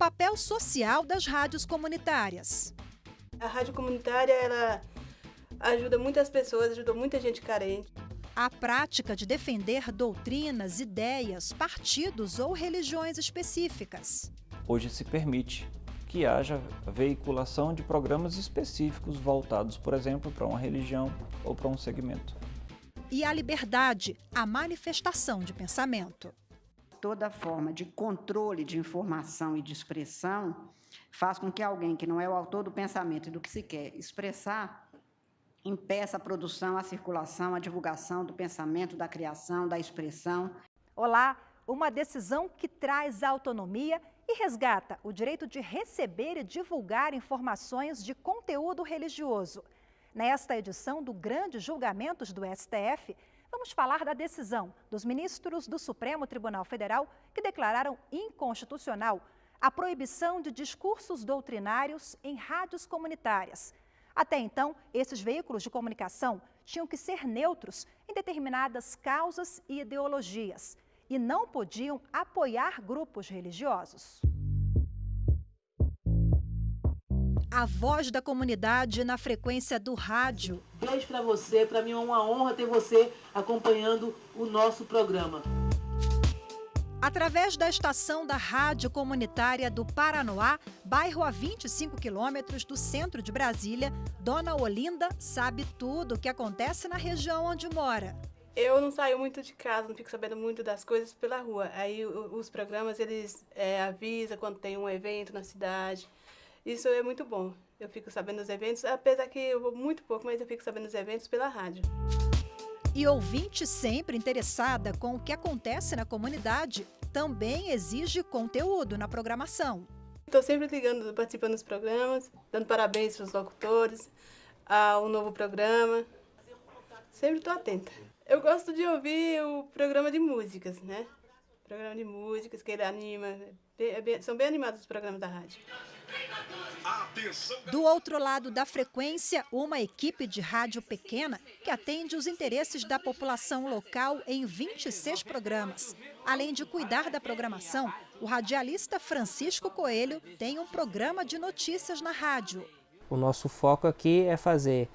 papel social das rádios comunitárias. A rádio comunitária, ela ajuda muitas pessoas, ajuda muita gente carente. A prática de defender doutrinas, ideias, partidos ou religiões específicas. Hoje se permite que haja veiculação de programas específicos voltados, por exemplo, para uma religião ou para um segmento. E a liberdade, a manifestação de pensamento. Toda forma de controle de informação e de expressão faz com que alguém que não é o autor do pensamento e do que se quer expressar impeça a produção, a circulação, a divulgação do pensamento, da criação, da expressão. Olá, uma decisão que traz autonomia e resgata o direito de receber e divulgar informações de conteúdo religioso. Nesta edição do Grandes Julgamentos do STF, vamos falar da decisão dos ministros do Supremo Tribunal Federal que declararam inconstitucional a proibição de discursos doutrinários em rádios comunitárias. Até então, esses veículos de comunicação tinham que ser neutros em determinadas causas e ideologias e não podiam apoiar grupos religiosos. A voz da comunidade na frequência do rádio. Beijo para você, para mim é uma honra ter você acompanhando o nosso programa. Através da estação da Rádio Comunitária do Paranoá, bairro a 25 quilômetros do centro de Brasília, Dona Olinda sabe tudo o que acontece na região onde mora. Eu não saio muito de casa, não fico sabendo muito das coisas pela rua. Aí os programas, eles avisam quando tem um evento na cidade. Isso é muito bom. Eu fico sabendo dos eventos, apesar que eu vou muito pouco, mas eu fico sabendo dos eventos pela rádio. E ouvinte sempre interessada com o que acontece na comunidade também exige conteúdo na programação. Estou sempre ligando, participando dos programas, dando parabéns para os locutores, ao novo programa. Sempre estou atenta. Eu gosto de ouvir o programa de músicas, né? Programa de músicas que ele anima. São bem animados os programas da rádio. Do outro lado da frequência, uma equipe de rádio pequena que atende os interesses da população local em 26 programas. Além de cuidar da programação, o radialista Francisco Coelho tem um programa de notícias na rádio. O nosso foco aqui é fazer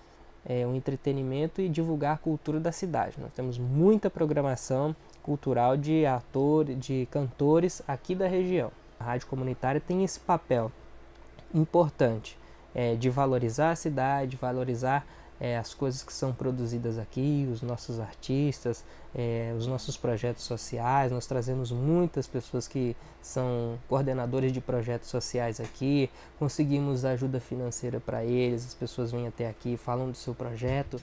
um entretenimento e divulgar a cultura da cidade. Nós temos muita programação cultural de atores, de cantores aqui da região. A rádio comunitária tem esse papel importante de valorizar a cidade, valorizar as coisas que são produzidas aqui, os nossos artistas, os nossos projetos sociais. Nós trazemos muitas pessoas que são coordenadores de projetos sociais aqui, conseguimos ajuda financeira para eles, as pessoas vêm até aqui, falam do seu projeto.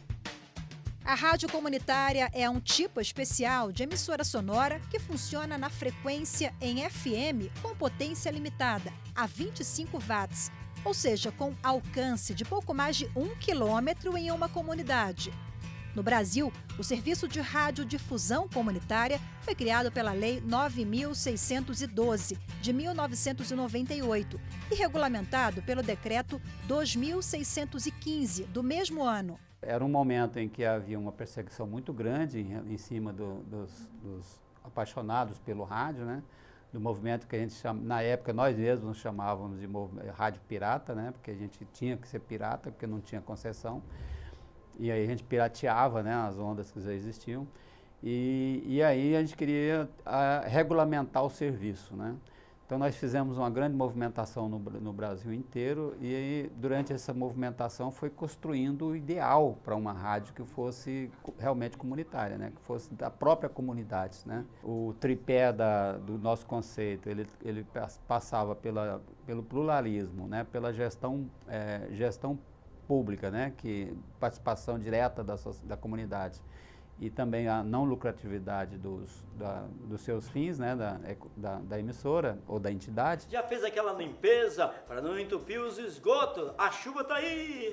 A rádio comunitária é um tipo especial de emissora sonora que funciona na frequência em FM com potência limitada, a 25 watts, ou seja, com alcance de pouco mais de 1 quilômetro em uma comunidade. No Brasil, o Serviço de Radiodifusão Comunitária foi criado pela Lei 9.612, de 1998, e regulamentado pelo Decreto 2.615, do mesmo ano. Era um momento em que havia uma perseguição muito grande em cima dos apaixonados pelo rádio, né? Do movimento que a gente chama, na época nós mesmos chamávamos de rádio pirata, né? Porque a gente tinha que ser pirata, porque não tinha concessão. E aí a gente pirateava, né, as ondas que já existiam. E aí a gente queria regulamentar o serviço, né? Então nós fizemos uma grande movimentação no Brasil inteiro e aí, durante essa movimentação foi construindo o ideal para uma rádio que fosse realmente comunitária, né? Que fosse da própria comunidade, né? O tripé do nosso conceito, ele passava pelo pluralismo, né? Pela gestão pública, né? Participação direta da comunidade. E também a não lucratividade dos seus fins, né, da emissora ou da entidade. Já fez aquela limpeza para não entupir os esgotos? A chuva está aí!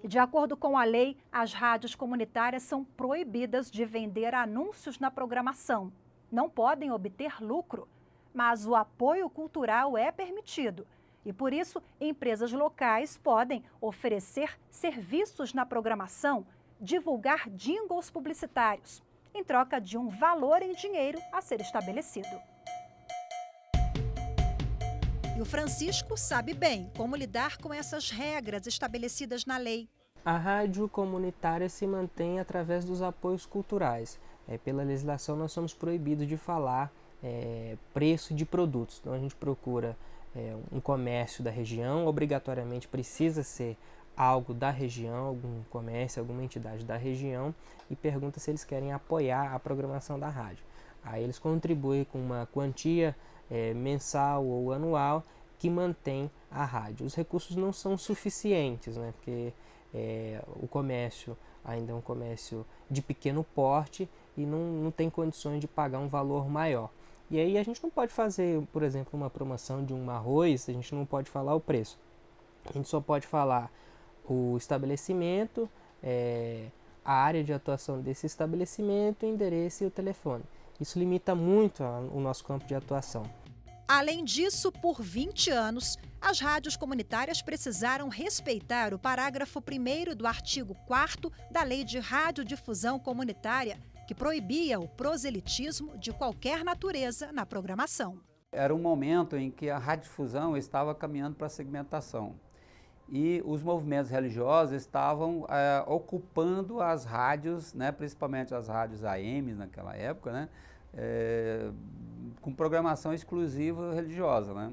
De acordo com a lei, as rádios comunitárias são proibidas de vender anúncios na programação. Não podem obter lucro, mas o apoio cultural é permitido. E por isso, empresas locais podem oferecer serviços na programação, divulgar jingles publicitários, em troca de um valor em dinheiro a ser estabelecido. E o Francisco sabe bem como lidar com essas regras estabelecidas na lei. A rádio comunitária se mantém através dos apoios culturais. Pela legislação, nós somos proibidos de falar preço de produtos. Então, a gente procura um comércio da região, obrigatoriamente precisa ser algo da região, algum comércio, alguma entidade da região, e pergunta se eles querem apoiar a programação da rádio. Aí eles contribuem com uma quantia mensal ou anual que mantém a rádio. Os recursos não são suficientes, né? Porque o comércio ainda é um comércio de pequeno porte e não tem condições de pagar um valor maior. E aí a gente não pode fazer, por exemplo, uma promoção de um arroz, a gente não pode falar o preço. A gente só pode falar o estabelecimento, a área de atuação desse estabelecimento, o endereço e o telefone. Isso limita muito o nosso campo de atuação. Além disso, por 20 anos, as rádios comunitárias precisaram respeitar o parágrafo 1º do artigo 4º da Lei de Radiodifusão Comunitária, que proibia o proselitismo de qualquer natureza na programação. Era um momento em que a radiodifusão estava caminhando para a segmentação e os movimentos religiosos estavam ocupando as rádios, né, principalmente as rádios AM naquela época, né, com programação exclusiva religiosa, né?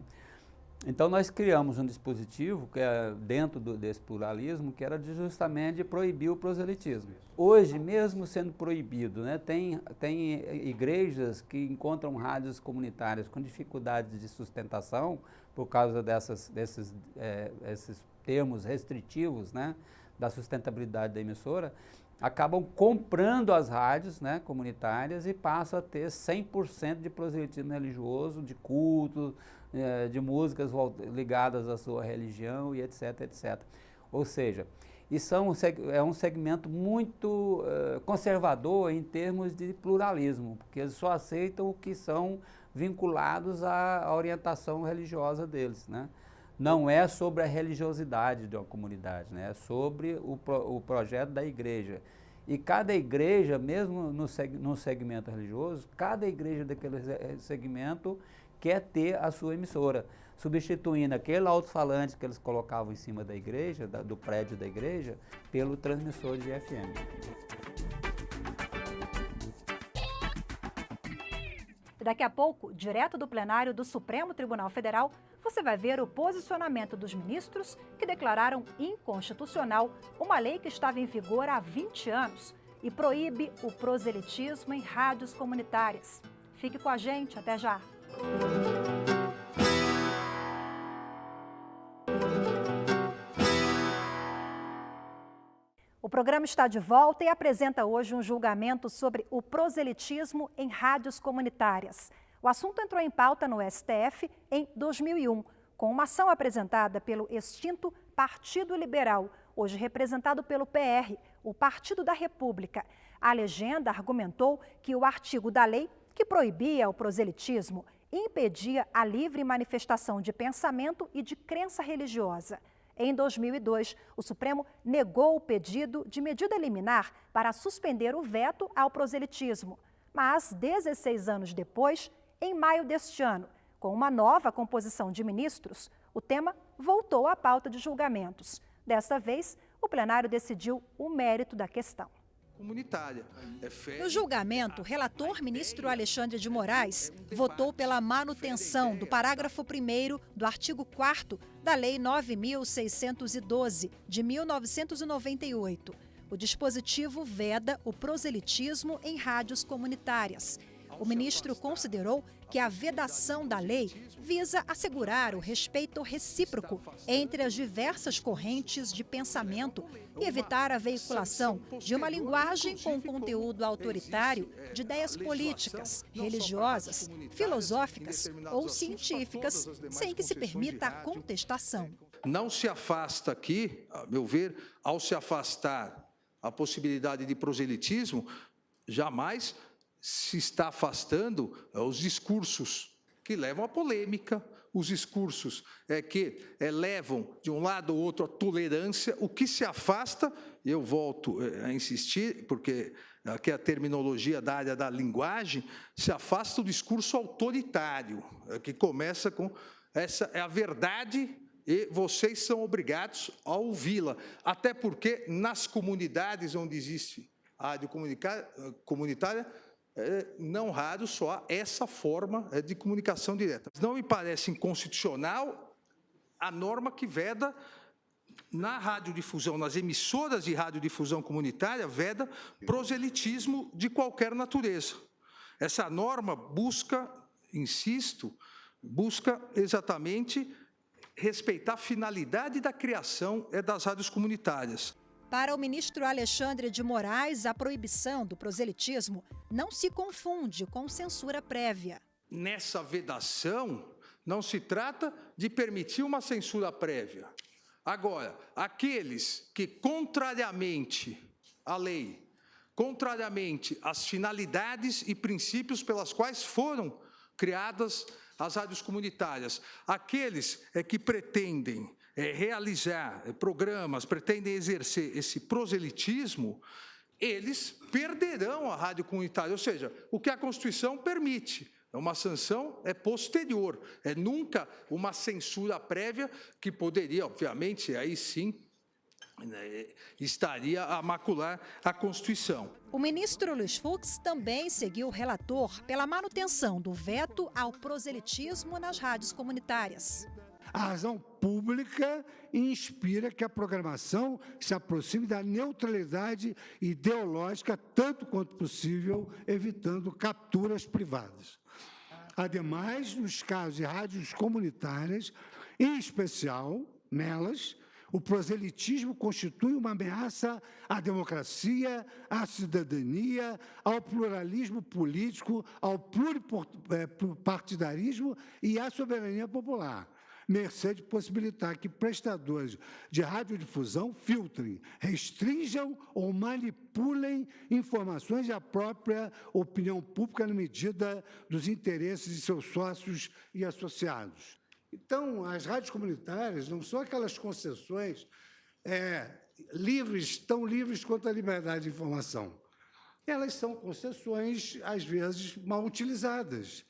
Então nós criamos um dispositivo que é dentro desse pluralismo, que era justamente de proibir o proselitismo. Hoje, mesmo sendo proibido, né, tem igrejas que encontram rádios comunitárias com dificuldades de sustentação por causa desses termos restritivos, né, da sustentabilidade da emissora, acabam comprando as rádios, né, comunitárias e passam a ter 100% de proselitismo religioso, de culto, de músicas ligadas à sua religião e etc, etc. Ou seja, isso é um segmento muito conservador em termos de pluralismo, porque eles só aceitam o que são vinculados à orientação religiosa deles, né? Não é sobre a religiosidade de uma comunidade, né? É sobre o projeto da igreja. E cada igreja, mesmo no segmento religioso, cada igreja daquele segmento quer ter a sua emissora, substituindo aquele alto-falante que eles colocavam em cima da igreja, do prédio da igreja, pelo transmissor de FM. Daqui a pouco, direto do plenário do Supremo Tribunal Federal, você vai ver o posicionamento dos ministros que declararam inconstitucional uma lei que estava em vigor há 20 anos e proíbe o proselitismo em rádios comunitárias. Fique com a gente, até já! O programa está de volta e apresenta hoje um julgamento sobre o proselitismo em rádios comunitárias. O assunto entrou em pauta no STF em 2001, com uma ação apresentada pelo extinto Partido Liberal, hoje representado pelo PR, o Partido da República. A legenda argumentou que o artigo da lei que proibia o proselitismo impedia a livre manifestação de pensamento e de crença religiosa. Em 2002, o Supremo negou o pedido de medida liminar para suspender o veto ao proselitismo. Mas, 16 anos depois, em maio deste ano, com uma nova composição de ministros, o tema voltou à pauta de julgamentos. Desta vez, o plenário decidiu o mérito da questão. No julgamento, o relator ministro Alexandre de Moraes votou pela manutenção do parágrafo 1º do artigo 4º da Lei 9.612, de 1998. O dispositivo veda o proselitismo em rádios comunitárias. O ministro considerou que a vedação da lei visa assegurar o respeito recíproco entre as diversas correntes de pensamento e evitar a veiculação de uma linguagem com conteúdo autoritário de ideias políticas, religiosas, filosóficas ou científicas, sem que se permita a contestação. Não se afasta aqui, a meu ver, ao se afastar a possibilidade de proselitismo, jamais se está afastando os discursos que levam à polêmica, os discursos que levam de um lado ou outro a tolerância. O que se afasta, e eu volto a insistir, porque aqui é a terminologia da área da linguagem, se afasta o discurso autoritário, que começa com essa é a verdade e vocês são obrigados a ouvi-la. Até porque nas comunidades onde existe a rádio comunitária, não raro só há essa forma de comunicação direta. Não me parece inconstitucional a norma que veda na radiodifusão, nas emissoras de radiodifusão comunitária, veda proselitismo de qualquer natureza. Essa norma busca, insisto, busca exatamente respeitar a finalidade da criação das rádios comunitárias. Para o ministro Alexandre de Moraes, a proibição do proselitismo não se confunde com censura prévia. Nessa vedação, não se trata de permitir uma censura prévia. Agora, aqueles que, contrariamente à lei, contrariamente às finalidades e princípios pelas quais foram criadas as rádios comunitárias, aqueles que pretendem realizar programas, pretendem exercer esse proselitismo, eles perderão a rádio comunitária, ou seja, o que a Constituição permite. É uma sanção posterior, nunca uma censura prévia que poderia, obviamente, aí sim, estaria a macular a Constituição. O ministro Luiz Fux também seguiu o relator pela manutenção do veto ao proselitismo nas rádios comunitárias. A razão pública inspira que a programação se aproxime da neutralidade ideológica tanto quanto possível, evitando capturas privadas. Ademais, nos casos de rádios comunitárias, em especial nelas, o proselitismo constitui uma ameaça à democracia, à cidadania, ao pluralismo político, ao pluripartidarismo e à soberania popular, mercê de possibilitar que prestadores de radiodifusão filtrem, restringam ou manipulem informações da própria opinião pública na medida dos interesses de seus sócios e associados. Então, as rádios comunitárias não são aquelas concessões livres, tão livres quanto a liberdade de informação. Elas são concessões, às vezes, mal utilizadas.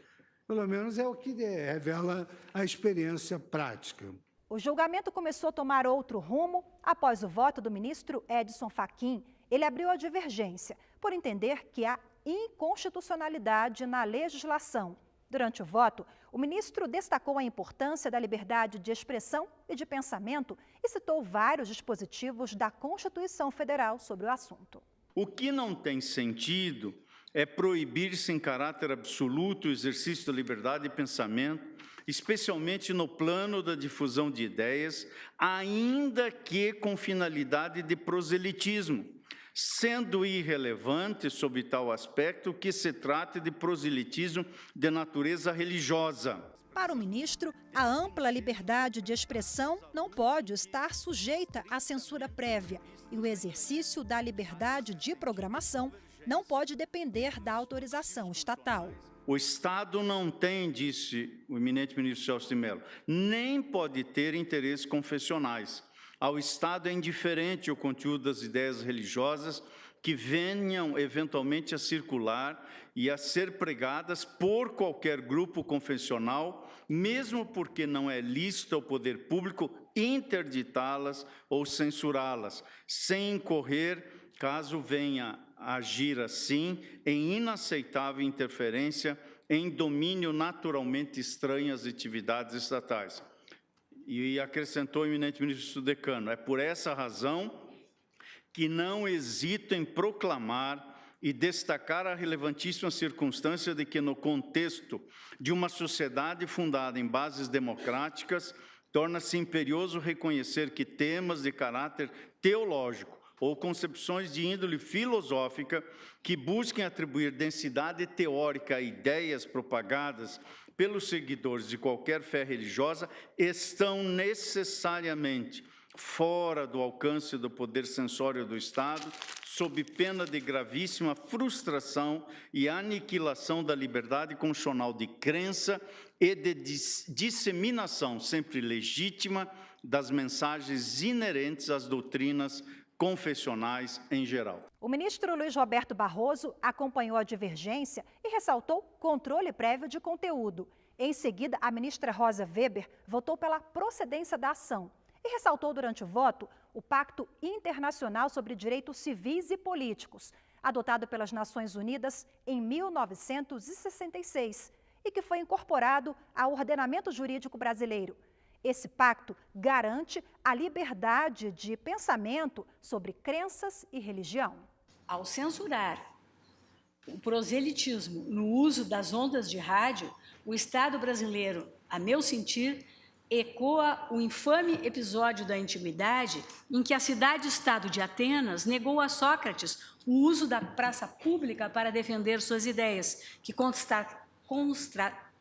Pelo menos é o que revela a experiência prática. O julgamento começou a tomar outro rumo após o voto do ministro Edson Fachin. Ele abriu a divergência, por entender que há inconstitucionalidade na legislação. Durante o voto, o ministro destacou a importância da liberdade de expressão e de pensamento e citou vários dispositivos da Constituição Federal sobre o assunto. O que não tem sentido é proibir-se em caráter absoluto o exercício da liberdade de pensamento, especialmente no plano da difusão de ideias, ainda que com finalidade de proselitismo, sendo irrelevante, sob tal aspecto, que se trate de proselitismo de natureza religiosa. Para o ministro, a ampla liberdade de expressão não pode estar sujeita à censura prévia e o exercício da liberdade de programação não pode depender da autorização estatal. O Estado não tem, disse o eminente ministro Celso de Mello, nem pode ter interesses confessionais. Ao Estado é indiferente o conteúdo das ideias religiosas que venham eventualmente a circular e a ser pregadas por qualquer grupo confessional, mesmo porque não é lícito ao poder público interditá-las ou censurá-las, sem incorrer, caso venha a agir assim, em inaceitável interferência em domínio naturalmente estranho às atividades estatais. E acrescentou o eminente ministro Decano, é por essa razão que não hesito em proclamar e destacar a relevantíssima circunstância de que, no contexto de uma sociedade fundada em bases democráticas, torna-se imperioso reconhecer que temas de caráter teológico ou concepções de índole filosófica que busquem atribuir densidade teórica a ideias propagadas pelos seguidores de qualquer fé religiosa estão necessariamente fora do alcance do poder censório do Estado, sob pena de gravíssima frustração e aniquilação da liberdade constitucional de crença e de disseminação sempre legítima das mensagens inerentes às doutrinas confessionais em geral. O ministro Luiz Roberto Barroso acompanhou a divergência e ressaltou controle prévio de conteúdo. Em seguida, a ministra Rosa Weber votou pela procedência da ação e ressaltou durante o voto o Pacto Internacional sobre Direitos Civis e Políticos, adotado pelas Nações Unidas em 1966 e que foi incorporado ao ordenamento jurídico brasileiro. Esse pacto garante a liberdade de pensamento sobre crenças e religião. Ao censurar o proselitismo no uso das ondas de rádio, o Estado brasileiro, a meu sentir, ecoa o infame episódio da antiguidade em que a cidade-estado de Atenas negou a Sócrates o uso da praça pública para defender suas ideias, que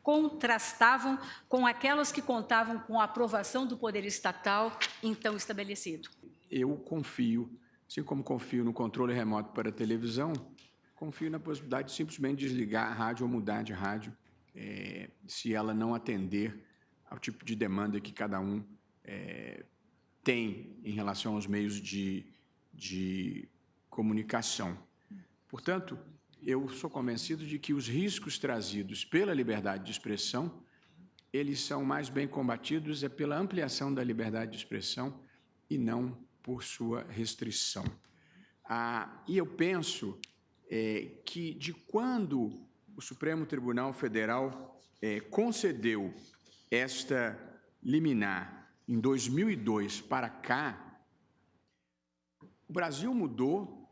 contrastavam com aquelas que contavam com a aprovação do poder estatal então estabelecido. Eu confio, assim como confio no controle remoto para a televisão, confio na possibilidade de simplesmente desligar a rádio ou mudar de rádio, se ela não atender ao tipo de demanda que cada um tem em relação aos meios de comunicação. Portanto, eu sou convencido de que os riscos trazidos pela liberdade de expressão, eles são mais bem combatidos pela ampliação da liberdade de expressão e não por sua restrição. E eu penso que de quando o Supremo Tribunal Federal concedeu esta liminar em 2002 para cá, o Brasil mudou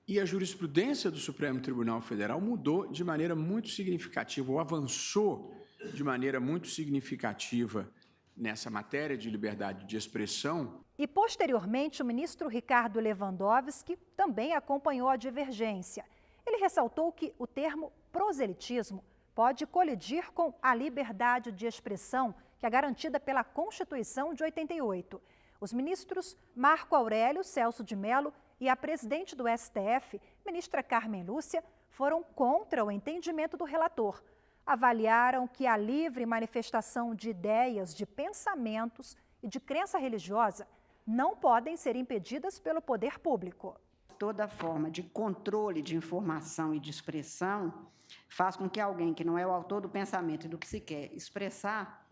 e a jurisprudência do Supremo Tribunal Federal mudou de maneira muito significativa, ou avançou de maneira muito significativa nessa matéria de liberdade de expressão. E, posteriormente, o ministro Ricardo Lewandowski também acompanhou a divergência. Ele ressaltou que o termo proselitismo pode colidir com a liberdade de expressão que é garantida pela Constituição de 88. Os ministros Marco Aurélio Celso de Mello e a presidente do STF, ministra Carmen Lúcia, foram contra o entendimento do relator. Avaliaram que a livre manifestação de ideias, de pensamentos e de crença religiosa não podem ser impedidas pelo poder público. Toda forma de controle de informação e de expressão faz com que alguém que não é o autor do pensamento e do que se quer expressar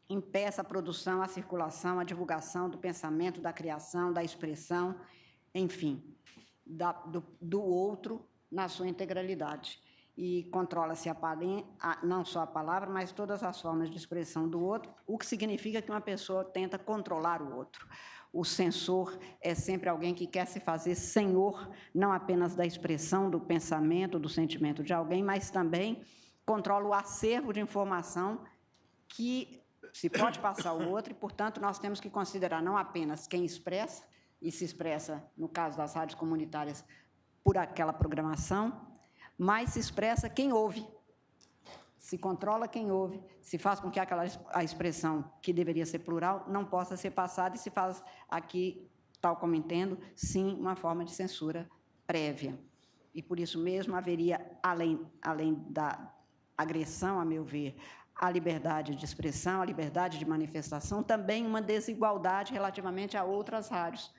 impeça a produção, a circulação, a divulgação do pensamento, da criação, da expressão, enfim, do outro na sua integralidade. E controla-se não só a palavra, mas todas as formas de expressão do outro, o que significa que uma pessoa tenta controlar o outro. O censor é sempre alguém que quer se fazer senhor, não apenas da expressão, do pensamento, do sentimento de alguém, mas também controla o acervo de informação que se pode passar ao outro e, portanto, nós temos que considerar não apenas quem expressa, e se expressa, no caso das rádios comunitárias, por aquela programação, mas se expressa quem ouve, se controla quem ouve, se faz com que a expressão, que deveria ser plural, não possa ser passada e se faz aqui, tal como entendo, sim, uma forma de censura prévia. E, por isso mesmo, haveria, além da agressão, a meu ver, à liberdade de expressão, à liberdade de manifestação, também uma desigualdade relativamente a outras rádios,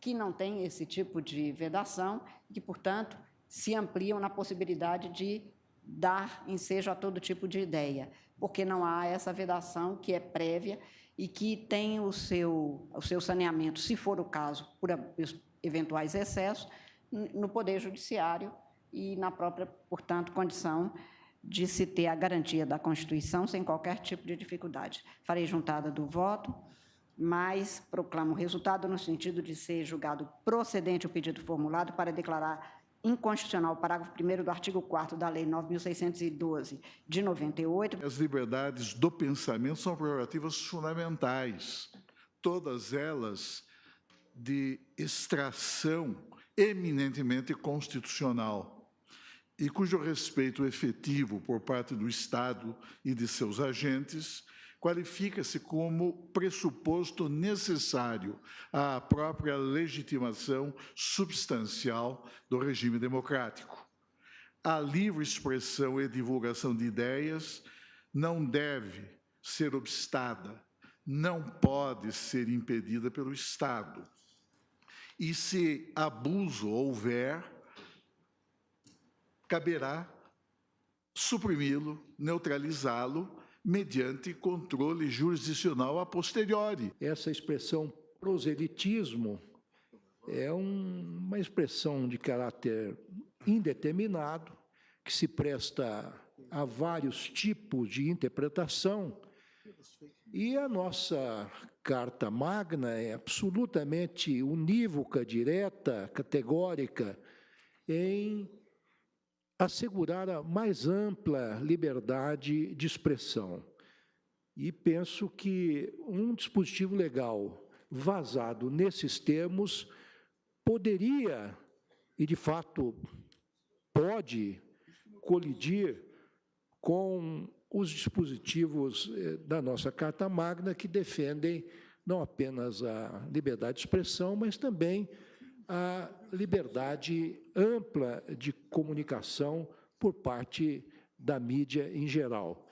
que não têm esse tipo de vedação e que, portanto, se ampliam na possibilidade de dar ensejo a todo tipo de ideia, porque não há essa vedação que é prévia e que tem o seu saneamento, se for o caso, por eventuais excessos, no Poder Judiciário e na própria, portanto, condição de se ter a garantia da Constituição sem qualquer tipo de dificuldade. Farei juntada do voto, mas proclamo o resultado no sentido de ser julgado procedente o pedido formulado para declarar inconstitucional o parágrafo 1º do artigo 4º da Lei 9.612, de 98. As liberdades do pensamento são prerrogativas fundamentais, todas elas de extração eminentemente constitucional, e cujo respeito efetivo por parte do Estado e de seus agentes qualifica-se como pressuposto necessário à própria legitimação substancial do regime democrático. A livre expressão e divulgação de ideias não deve ser obstada, não pode ser impedida pelo Estado. E se abuso houver, caberá suprimi-lo, neutralizá-lo, mediante controle jurisdicional a posteriori. Essa expressão proselitismo é uma expressão de caráter indeterminado, que se presta a vários tipos de interpretação, e a nossa Carta Magna é absolutamente unívoca, direta, categórica, em assegurar a mais ampla liberdade de expressão. E penso que um dispositivo legal vazado nesses termos poderia, e de fato pode, colidir com os dispositivos da nossa Carta Magna, que defendem não apenas a liberdade de expressão, mas também a liberdade ampla de comunicação por parte da mídia em geral.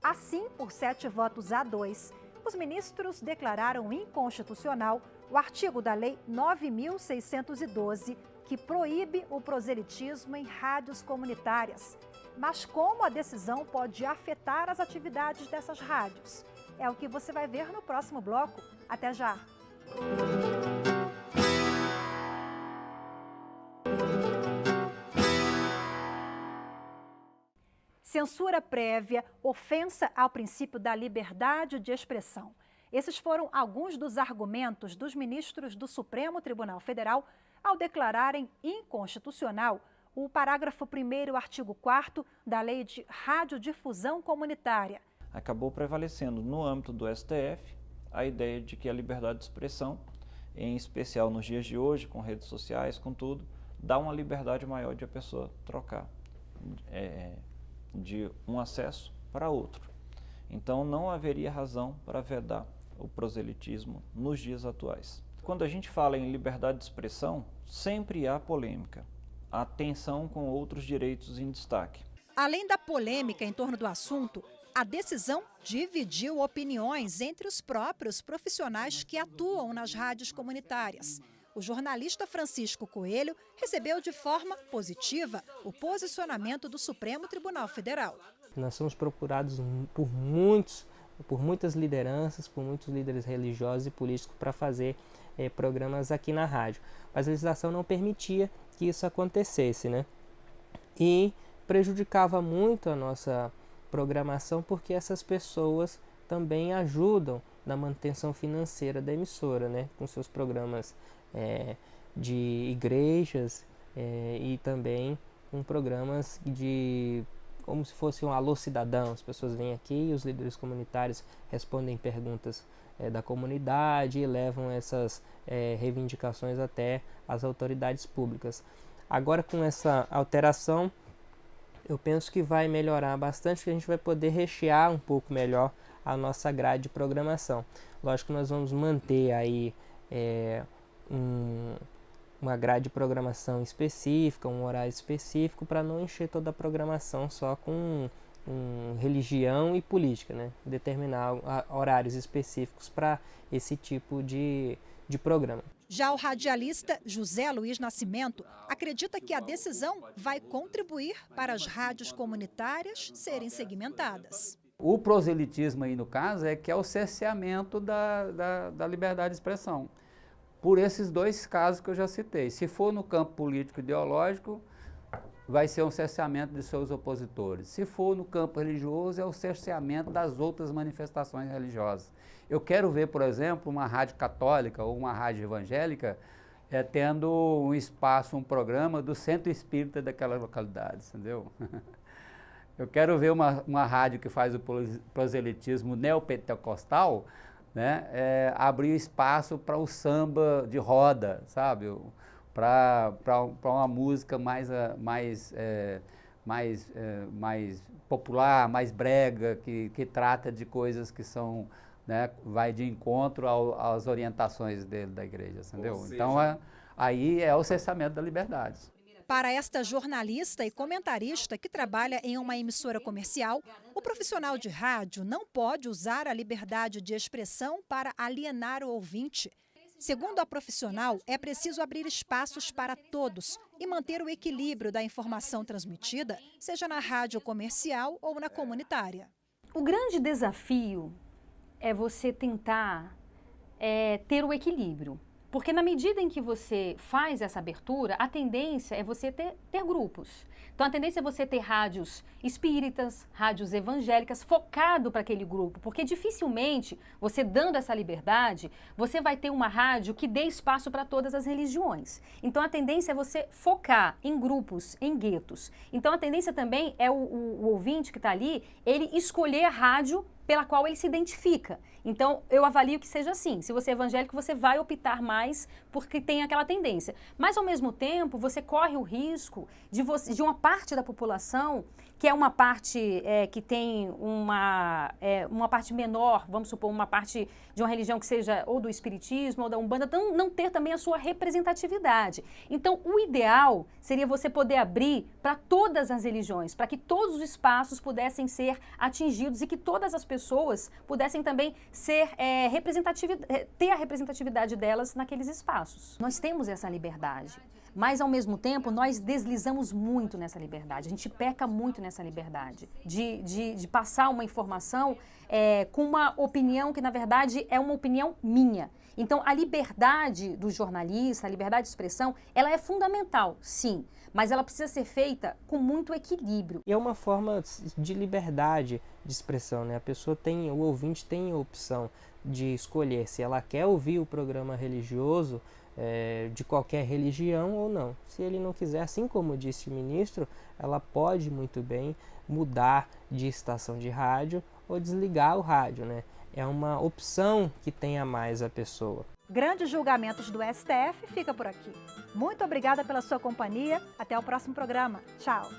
Assim, por 7 votos a 2, os ministros declararam inconstitucional o artigo da Lei 9.612, que proíbe o proselitismo em rádios comunitárias. Mas como a decisão pode afetar as atividades dessas rádios? É o que você vai ver no próximo bloco. Até já! Censura prévia, ofensa ao princípio da liberdade de expressão. Esses foram alguns dos argumentos dos ministros do Supremo Tribunal Federal ao declararem inconstitucional o parágrafo 1º, artigo 4º da Lei de Radiodifusão Comunitária. Acabou prevalecendo no âmbito do STF a ideia de que a liberdade de expressão, em especial nos dias de hoje, com redes sociais, com tudo, dá uma liberdade maior de a pessoa trocar de um acesso para outro. Então não haveria razão para vedar o proselitismo nos dias atuais. Quando a gente fala em liberdade de expressão, sempre há polêmica, há tensão com outros direitos em destaque. Além da polêmica em torno do assunto, a decisão dividiu opiniões entre os próprios profissionais que atuam nas rádios comunitárias. O jornalista Francisco Coelho recebeu de forma positiva o posicionamento do Supremo Tribunal Federal. Nós somos procurados por muitas lideranças, por muitos líderes religiosos e políticos para fazer programas aqui na rádio. Mas a legislação não permitia que isso acontecesse, né? E prejudicava muito a nossa programação, porque essas pessoas também ajudam na manutenção financeira da emissora, né? Com seus programas de igrejas e também com programas de como se fosse um alô cidadão. As pessoas vêm aqui e os líderes comunitários respondem perguntas da comunidade e levam essas reivindicações até as autoridades públicas. Agora, com essa alteração, eu penso que vai melhorar bastante, que a gente vai poder rechear um pouco melhor a nossa grade de programação. Lógico que nós vamos manter aí uma grade de programação específica, um horário específico, para não encher toda a programação só com religião e política, né? Determinar horários específicos para esse tipo de programa. Já o radialista José Luiz Nascimento acredita que a decisão vai contribuir para as rádios comunitárias serem segmentadas. O proselitismo aí, no caso, que é o cerceamento da liberdade de expressão. Por esses dois casos que eu já citei. Se for no campo político ideológico, vai ser um cerceamento de seus opositores. Se for no campo religioso, é o cerceamento das outras manifestações religiosas. Eu quero ver, por exemplo, uma rádio católica ou uma rádio evangélica tendo um espaço, um programa do centro espírita daquela localidade, entendeu? Eu quero ver uma rádio que faz o proselitismo neopentecostal, né, abrir espaço para o samba de roda, sabe? Para uma música mais popular, mais brega, que trata de coisas que são, né, vai de encontro às orientações da igreja, entendeu? Seja, então, aí é o cessamento da liberdade. Para esta jornalista e comentarista que trabalha em uma emissora comercial, o profissional de rádio não pode usar a liberdade de expressão para alienar o ouvinte. Segundo a profissional, é preciso abrir espaços para todos e manter o equilíbrio da informação transmitida, seja na rádio comercial ou na comunitária. O grande desafio é você tentar ter o equilíbrio. Porque na medida em que você faz essa abertura, a tendência é você ter grupos. Então a tendência é você ter rádios espíritas, rádios evangélicas, focado para aquele grupo. Porque dificilmente, você dando essa liberdade, você vai ter uma rádio que dê espaço para todas as religiões. Então a tendência é você focar em grupos, em guetos. Então a tendência também é o ouvinte que está ali, ele escolher a rádio pela qual ele se identifica. Então, eu avalio que seja assim. Se você é evangélico, você vai optar mais porque tem aquela tendência. Mas, ao mesmo tempo, você corre o risco de uma parte da população, que é uma parte que tem uma parte menor, vamos supor, uma parte de uma religião que seja ou do espiritismo ou da Umbanda, não ter também a sua representatividade. Então, o ideal seria você poder abrir para todas as religiões, para que todos os espaços pudessem ser atingidos e que todas as pessoas pudessem também ter a representatividade delas naqueles espaços. Nós temos essa liberdade, mas ao mesmo tempo nós deslizamos muito nessa liberdade, a gente peca muito nessa liberdade de passar uma informação com uma opinião que na verdade é uma opinião minha. Então a liberdade do jornalista, a liberdade de expressão, ela é fundamental, sim, mas ela precisa ser feita com muito equilíbrio. E é uma forma de liberdade de expressão, né? O ouvinte tem a opção de escolher se ela quer ouvir o programa religioso de qualquer religião ou não. Se ele não quiser, assim como disse o ministro, ela pode muito bem mudar de estação de rádio ou desligar o rádio, né? É uma opção que tem a mais a pessoa. Grandes julgamentos do STF fica por aqui. Muito obrigada pela sua companhia. Até o próximo programa. Tchau.